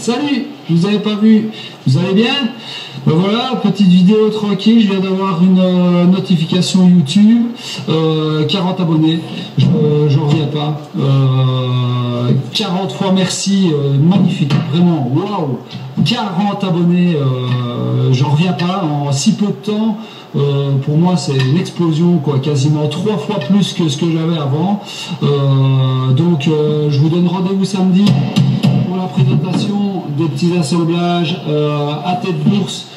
salut, je vous avais pas vu, vous allez bien? Ben voilà, petite vidéo tranquille, je viens d'avoir une notification YouTube, 40 abonnés, j'en reviens pas, 40 fois merci, magnifique, vraiment, waouh, 40 abonnés, j'en reviens pas, en si peu de temps, pour moi c'est une explosion, quoi, quasiment 3 fois plus que ce que j'avais avant, donc je vous donne rendez-vous samedi pour la présentation des petits assemblages à tête d'ours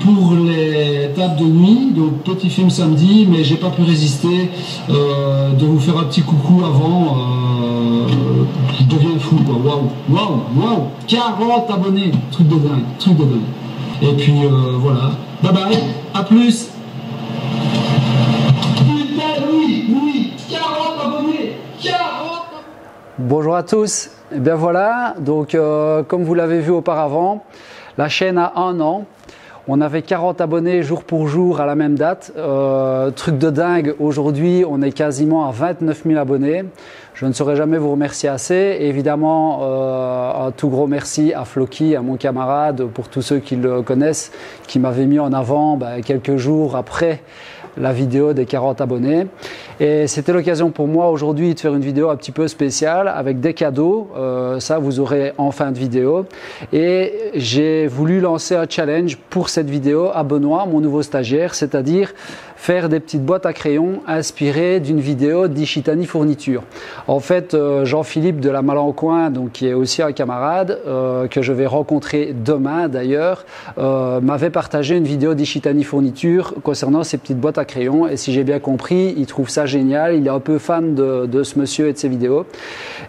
pour les tables de nuit. Donc petit film samedi, mais j'ai pas pu résister de vous faire un petit coucou avant. Je deviens fou, quoi. Waouh, 40 abonnés, truc de dingue. Et puis voilà, bye bye, à plus. Putain, oui, 40 abonnés, 40. Bonjour à tous, et bien voilà, donc comme vous l'avez vu auparavant, la chaîne a 1 an. On avait 40 abonnés jour pour jour à la même date. Truc de dingue, aujourd'hui on est quasiment à 29 000 abonnés. Je ne saurais jamais vous remercier assez. Et évidemment, un tout gros merci à Floki, à mon camarade, pour tous ceux qui le connaissent, qui m'avait mis en avant quelques jours après la vidéo des 40 abonnés. Et c'était l'occasion pour moi aujourd'hui de faire une vidéo un petit peu spéciale avec des cadeaux. Ça, vous aurez en fin de vidéo. Et j'ai voulu lancer un challenge pour cette vidéo à Benoît, mon nouveau stagiaire, c'est-à-dire faire des petites boîtes à crayons inspirées d'une vidéo d'Ishitani Fourniture. En fait, Jean-Philippe de la Malencoin, donc qui est aussi un camarade, que je vais rencontrer demain d'ailleurs, m'avait partagé une vidéo d'Ishitani Fourniture concernant ces petites boîtes à crayons. Et si j'ai bien compris, il trouve ça génial. Il est un peu fan de ce monsieur et de ses vidéos.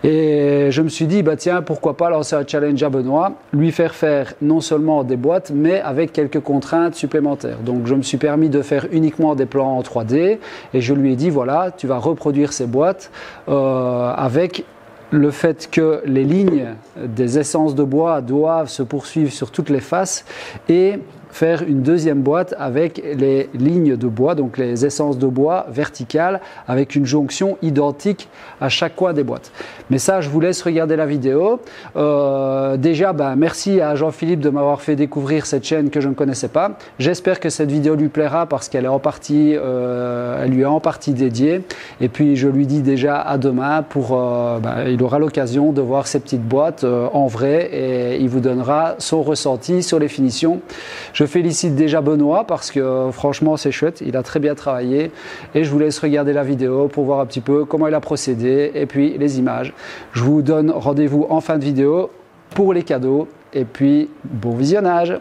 Et je me suis dit, bah tiens, pourquoi pas lancer un challenge à Benoît, lui faire non seulement des boîtes, mais avec quelques contraintes supplémentaires. Donc je me suis permis de faire uniquement des plans en 3D et je lui ai dit, voilà, tu vas reproduire ces boîtes avec le fait que les lignes des essences de bois doivent se poursuivre sur toutes les faces et faire une deuxième boîte avec les lignes de bois, donc les essences de bois verticales avec une jonction identique à chaque coin des boîtes. Mais ça, je vous laisse regarder la vidéo. Déjà, merci à Jean-Philippe de m'avoir fait découvrir cette chaîne que je ne connaissais pas. J'espère que cette vidéo lui plaira parce qu'elle est en partie, elle lui est en partie dédiée. Et puis, je lui dis déjà à demain pour, il aura l'occasion de voir ces petites boîtes en vrai et il vous donnera son ressenti sur les finitions. Je félicite déjà Benoît parce que franchement c'est chouette, il a très bien travaillé et je vous laisse regarder la vidéo pour voir un petit peu comment il a procédé et puis les images. Je vous donne rendez-vous en fin de vidéo pour les cadeaux et puis bon visionnage.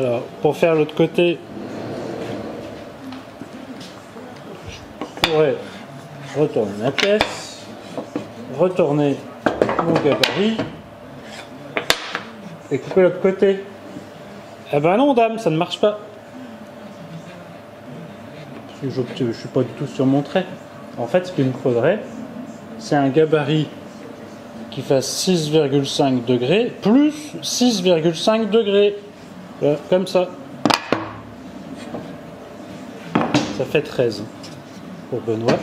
Alors, pour faire l'autre côté, je pourrais retourner ma pièce, retourner mon gabarit et couper l'autre côté. Eh ben non, dame, ça ne marche pas. Parce que je ne suis pas du tout sur mon trait. En fait, ce qu'il me faudrait, c'est un gabarit qui fasse 6,5 degrés plus 6,5 degrés. Comme ça. Ça fait 13 pour Benoît.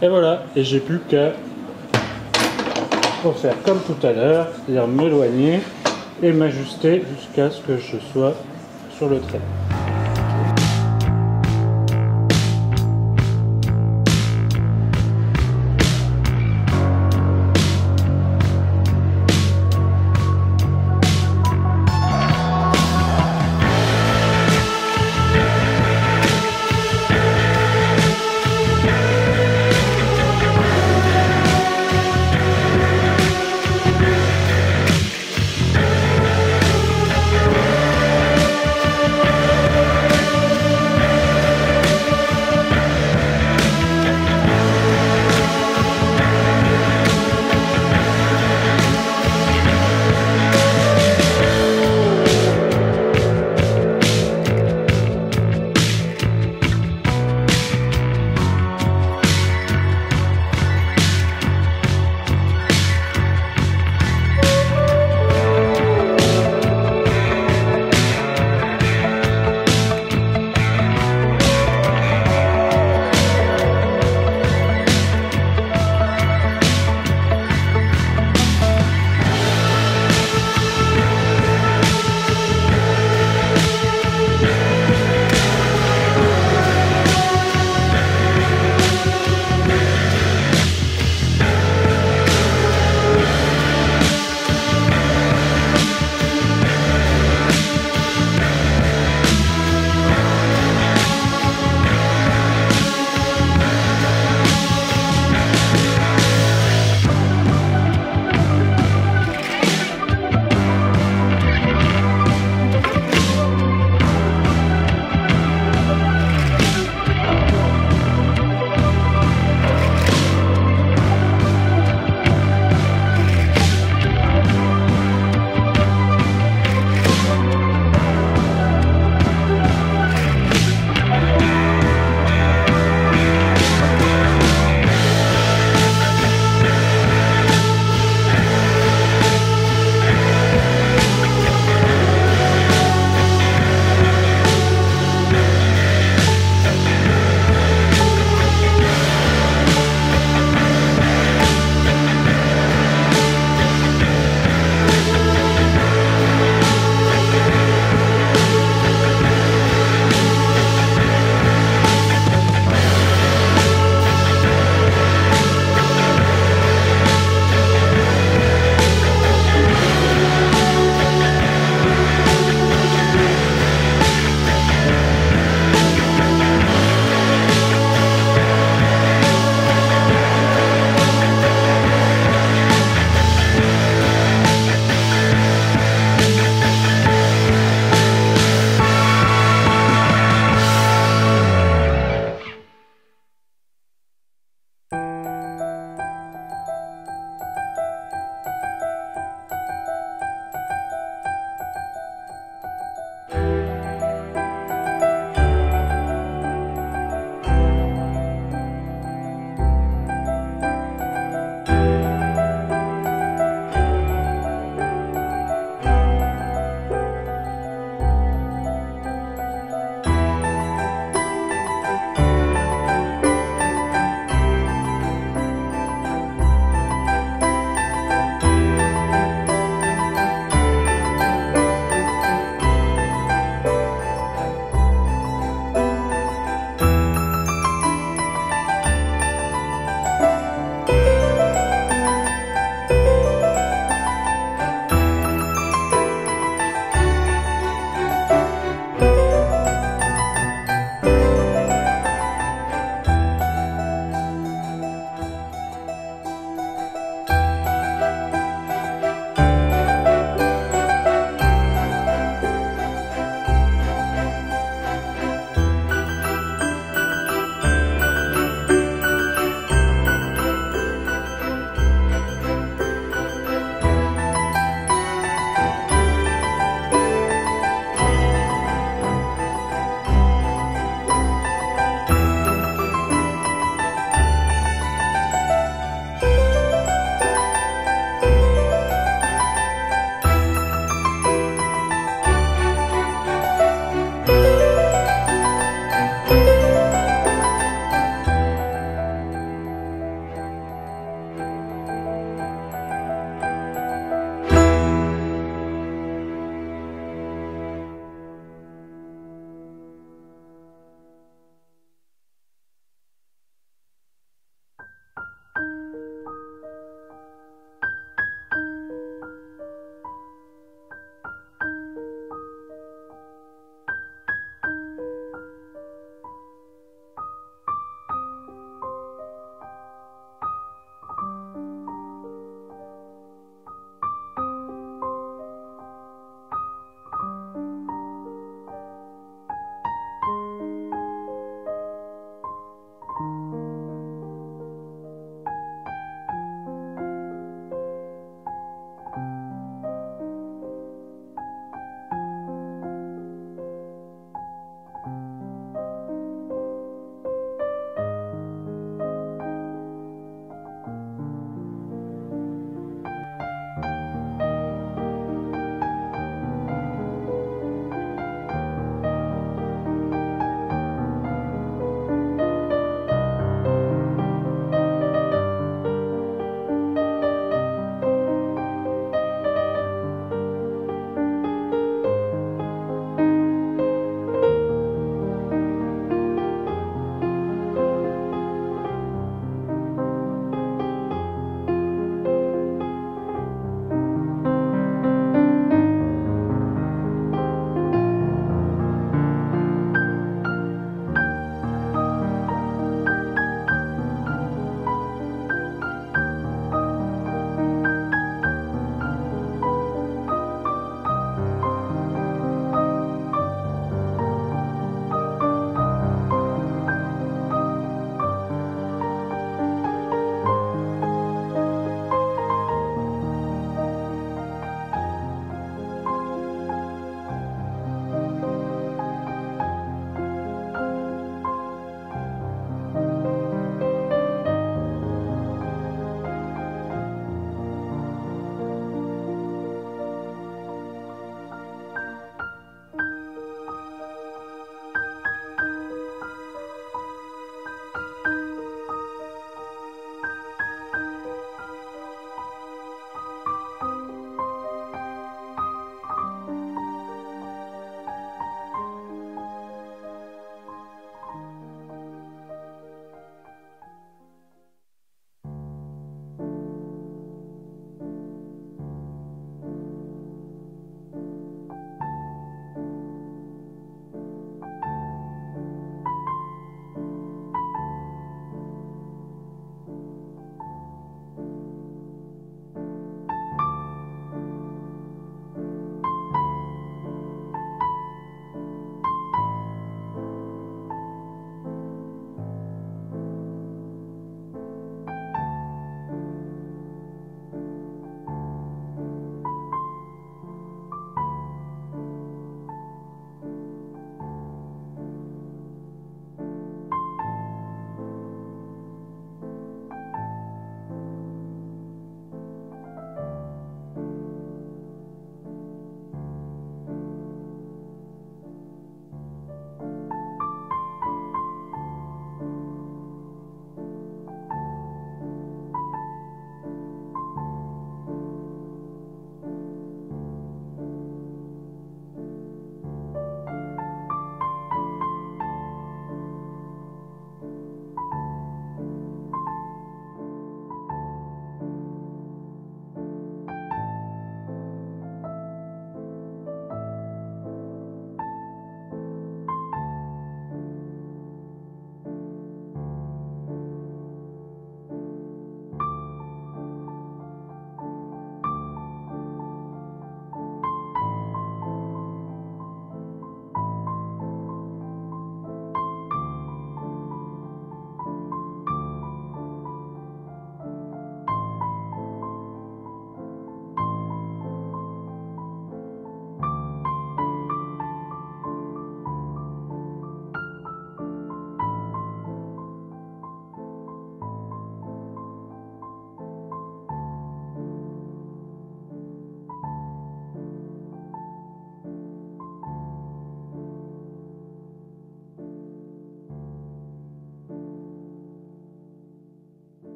Et voilà. Et j'ai plus qu'à faire comme tout à l'heure, c'est-à-dire m'éloigner et m'ajuster jusqu'à ce que je sois sur le trait.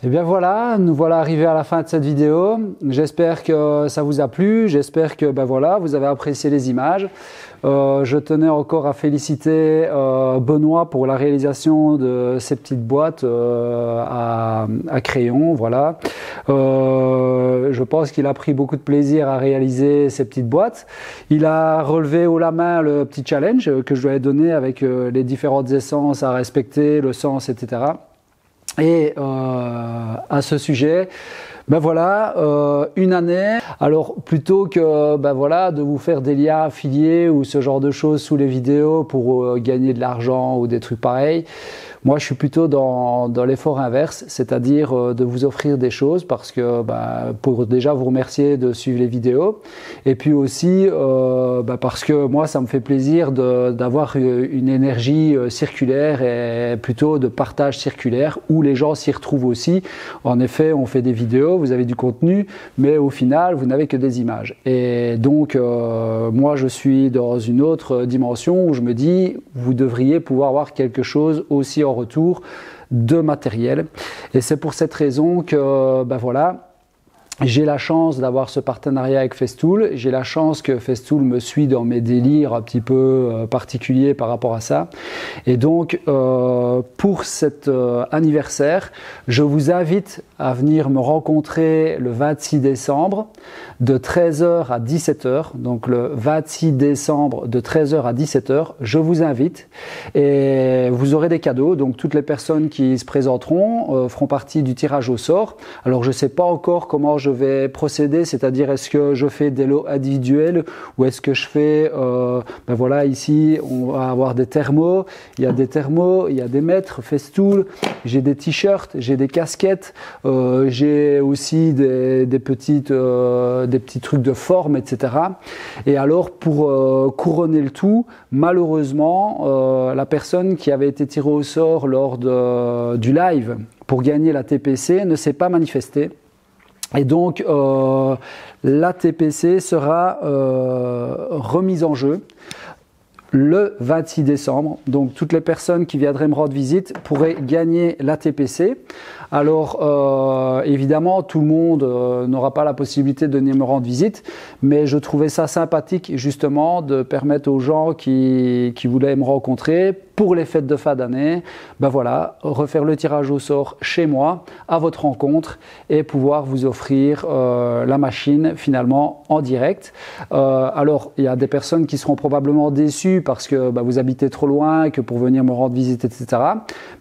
Et bien voilà, nous voilà arrivés à la fin de cette vidéo. J'espère que ça vous a plu, j'espère que voilà, vous avez apprécié les images. Je tenais encore à féliciter Benoît pour la réalisation de ces petites boîtes à crayon. Voilà. Je pense qu'il a pris beaucoup de plaisir à réaliser ces petites boîtes. Il a relevé haut la main le petit challenge que je lui ai donné avec les différentes essences à respecter, le sens, etc. Et à ce sujet, voilà, une année. Alors plutôt que voilà, de vous faire des liens affiliés ou ce genre de choses sous les vidéos pour gagner de l'argent ou des trucs pareils, moi je suis plutôt dans l'effort inverse, c'est-à-dire de vous offrir des choses parce que pour déjà vous remercier de suivre les vidéos et puis aussi parce que moi ça me fait plaisir d'avoir une énergie circulaire et plutôt de partage circulaire où les gens s'y retrouvent aussi. En effet, on fait des vidéos, vous avez du contenu, mais au final vous n'avez que des images. Et donc moi je suis dans une autre dimension où je me dis vous devriez pouvoir avoir quelque chose aussi en retour de matériel. Et c'est pour cette raison que voilà, j'ai la chance d'avoir ce partenariat avec Festool. J'ai la chance que Festool me suit dans mes délires un petit peu particuliers par rapport à ça. Et donc, pour cet anniversaire, je vous invite à venir me rencontrer le 26 décembre de 13h à 17h. Donc, le 26 décembre de 13h à 17h, je vous invite et vous aurez des cadeaux. Donc, toutes les personnes qui se présenteront feront partie du tirage au sort. Alors, je ne sais pas encore comment je vais procéder, c'est-à-dire est-ce que je fais des lots individuels ou est-ce que je fais voilà, ici on va avoir des thermos, il y a des thermos, il y a des mètres Festool, j'ai des t-shirts, j'ai des casquettes, j'ai aussi des petits trucs de forme, etc. Et alors pour couronner le tout, malheureusement la personne qui avait été tirée au sort lors du live pour gagner la TPC ne s'est pas manifestée. Et donc, la TPC sera remise en jeu le 26 décembre. Donc, toutes les personnes qui viendraient me rendre visite pourraient gagner la TPC. Alors, évidemment, tout le monde n'aura pas la possibilité de venir me rendre visite, mais je trouvais ça sympathique, justement, de permettre aux gens qui voulaient me rencontrer pour les fêtes de fin d'année, voilà, refaire le tirage au sort chez moi, à votre rencontre, et pouvoir vous offrir la machine, finalement, en direct. Alors, il y a des personnes qui seront probablement déçues parce que vous habitez trop loin, que pour venir me rendre visite, etc.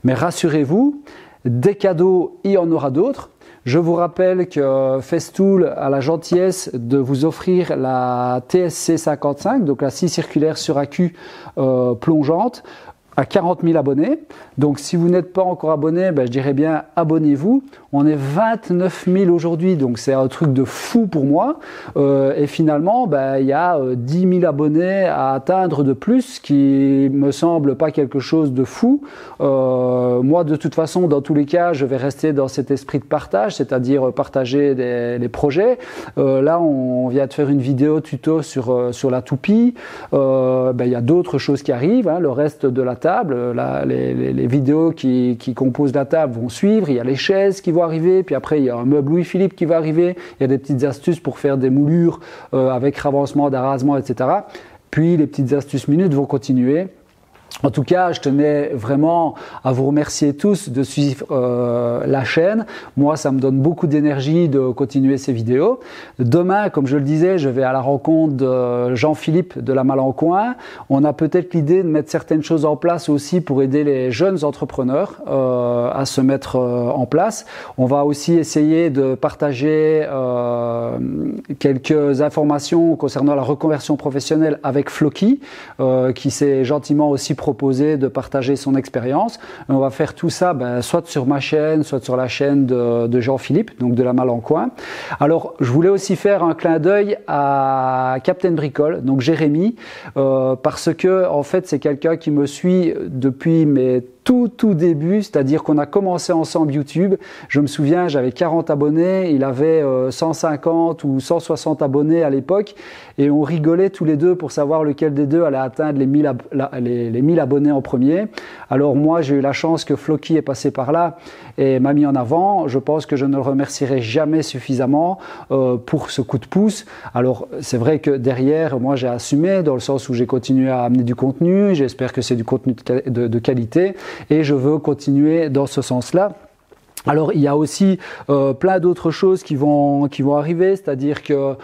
Mais rassurez-vous, des cadeaux, il y en aura d'autres. Je vous rappelle que Festool a la gentillesse de vous offrir la TSC 55, donc la scie circulaire sur accu plongeante, à 40 000 abonnés. Donc si vous n'êtes pas encore abonné, je dirais bien abonnez-vous. On est 29 000 aujourd'hui, donc c'est un truc de fou pour moi. Et finalement, il y a 10 000 abonnés à atteindre de plus, ce qui me semble pas quelque chose de fou. Moi, de toute façon, dans tous les cas, je vais rester dans cet esprit de partage, c'est-à-dire partager les projets. Là, on vient de faire une vidéo tuto sur la toupie. Il y a d'autres choses qui arrivent, hein, le reste de la table, là, les vidéos qui composent la table vont suivre. Il y a les chaises qui vont arriver, puis après il y a un meuble Louis-Philippe qui va arriver. Il y a des petites astuces pour faire des moulures avec ravancement, d'arasement, etc. Puis les petites astuces minutes vont continuer. En tout cas, je tenais vraiment à vous remercier tous de suivre la chaîne. Moi, ça me donne beaucoup d'énergie de continuer ces vidéos. Demain, comme je le disais, je vais à la rencontre de Jean-Philippe de la Malencoin. On a peut-être l'idée de mettre certaines choses en place aussi pour aider les jeunes entrepreneurs à se mettre en place. On va aussi essayer de partager quelques informations concernant la reconversion professionnelle avec Floki, qui s'est gentiment aussi proposé de partager son expérience. On va faire tout ça soit sur ma chaîne, soit sur la chaîne de Jean-Philippe, donc de la Malencoin. Alors, je voulais aussi faire un clin d'œil à Captain Bricole, donc Jérémy, parce que en fait, c'est quelqu'un qui me suit depuis mes tout début, c'est-à-dire qu'on a commencé ensemble YouTube. Je me souviens, j'avais 40 abonnés, il avait 150 ou 160 abonnés à l'époque et on rigolait tous les deux pour savoir lequel des deux allait atteindre les 1000 abonnés en premier. Alors moi, j'ai eu la chance que Floki est passé par là et m'a mis en avant. Je pense que je ne le remercierai jamais suffisamment pour ce coup de pouce. Alors c'est vrai que derrière, moi j'ai assumé dans le sens où j'ai continué à amener du contenu. J'espère que c'est du contenu de qualité. Et je veux continuer dans ce sens-là. Alors il y a aussi plein d'autres choses qui vont arriver, c'est-à-dire que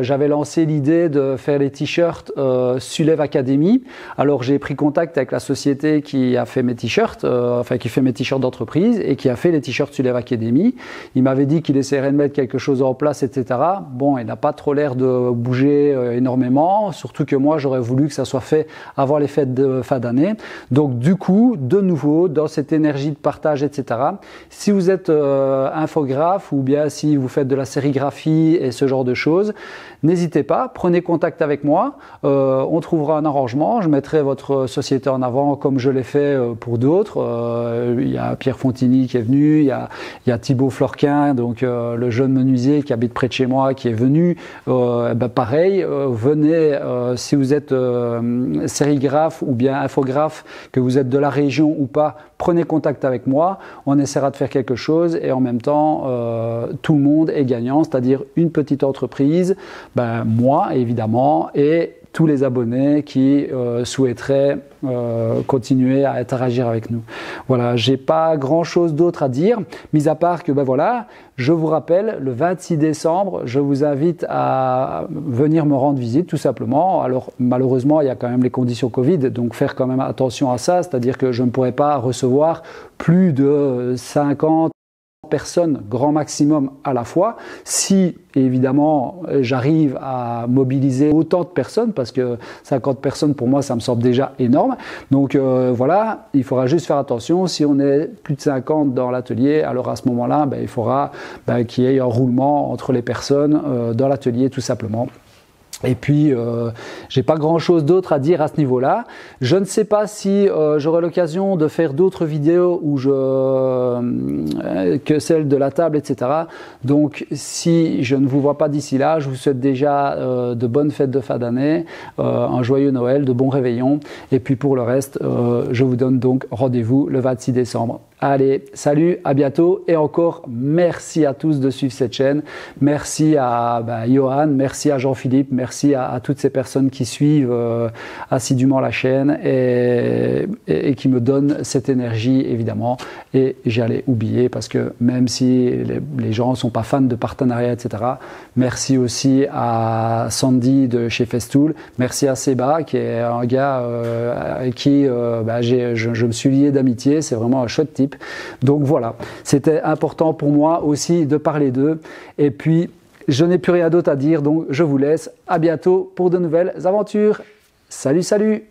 j'avais lancé l'idée de faire les t-shirts Sulev Academy. Alors j'ai pris contact avec la société qui a fait mes t-shirts, qui fait mes t-shirts d'entreprise et qui a fait les t-shirts Sulev Academy. Il m'avait dit qu'il essaierait de mettre quelque chose en place, etc. Bon, il n'a pas trop l'air de bouger énormément, surtout que moi j'aurais voulu que ça soit fait avant les fêtes de fin d'année. Donc du coup, de nouveau, dans cette énergie de partage, etc. Si vous êtes infographe ou bien si vous faites de la sérigraphie et ce genre de choses, n'hésitez pas, prenez contact avec moi, on trouvera un arrangement, je mettrai votre société en avant comme je l'ai fait pour d'autres. Il y a Pierre Fontini qui est venu, il y a Thibaut Florquin, donc le jeune menuisier qui habite près de chez moi qui est venu. Pareil, venez si vous êtes sérigraphe ou bien infographe, que vous êtes de la région ou pas, prenez contact avec moi, on essaiera de faire quelque chose et en même temps tout le monde est gagnant, c'est-à-dire une petite entreprise, moi évidemment et tous les abonnés qui souhaiteraient continuer à interagir avec nous. Voilà, j'ai pas grand chose d'autre à dire, mis à part que voilà, je vous rappelle, le 26 décembre, je vous invite à venir me rendre visite tout simplement. Alors malheureusement, il y a quand même les conditions Covid, donc faire quand même attention à ça, c'est-à-dire que je ne pourrai pas recevoir plus de 50 personnes grand maximum à la fois. Si évidemment j'arrive à mobiliser autant de personnes, parce que 50 personnes pour moi ça me semble déjà énorme, donc voilà, il faudra juste faire attention. Si on est plus de 50 dans l'atelier, alors à ce moment là il faudra qu'il y ait un roulement entre les personnes dans l'atelier tout simplement. Et puis, j'ai pas grand-chose d'autre à dire à ce niveau-là. Je ne sais pas si j'aurai l'occasion de faire d'autres vidéos que celle de la table, etc. Donc, si je ne vous vois pas d'ici là, je vous souhaite déjà de bonnes fêtes de fin d'année, un joyeux Noël, de bons réveillons. Et puis pour le reste, je vous donne donc rendez-vous le 26 décembre. Allez, salut, à bientôt et encore merci à tous de suivre cette chaîne. Merci à Johan, merci à Jean-Philippe, merci à toutes ces personnes qui suivent assidûment la chaîne et qui me donnent cette énergie évidemment. Et j'allais oublier parce que même si les gens ne sont pas fans de partenariat, etc., merci aussi à Sandy de chez Festool, merci à Seba qui est un gars avec qui je me suis lié d'amitié, c'est vraiment un chouette type. Donc voilà, c'était important pour moi aussi de parler d'eux. Et puis, je n'ai plus rien d'autre à dire, donc je vous laisse. À bientôt pour de nouvelles aventures. Salut, salut!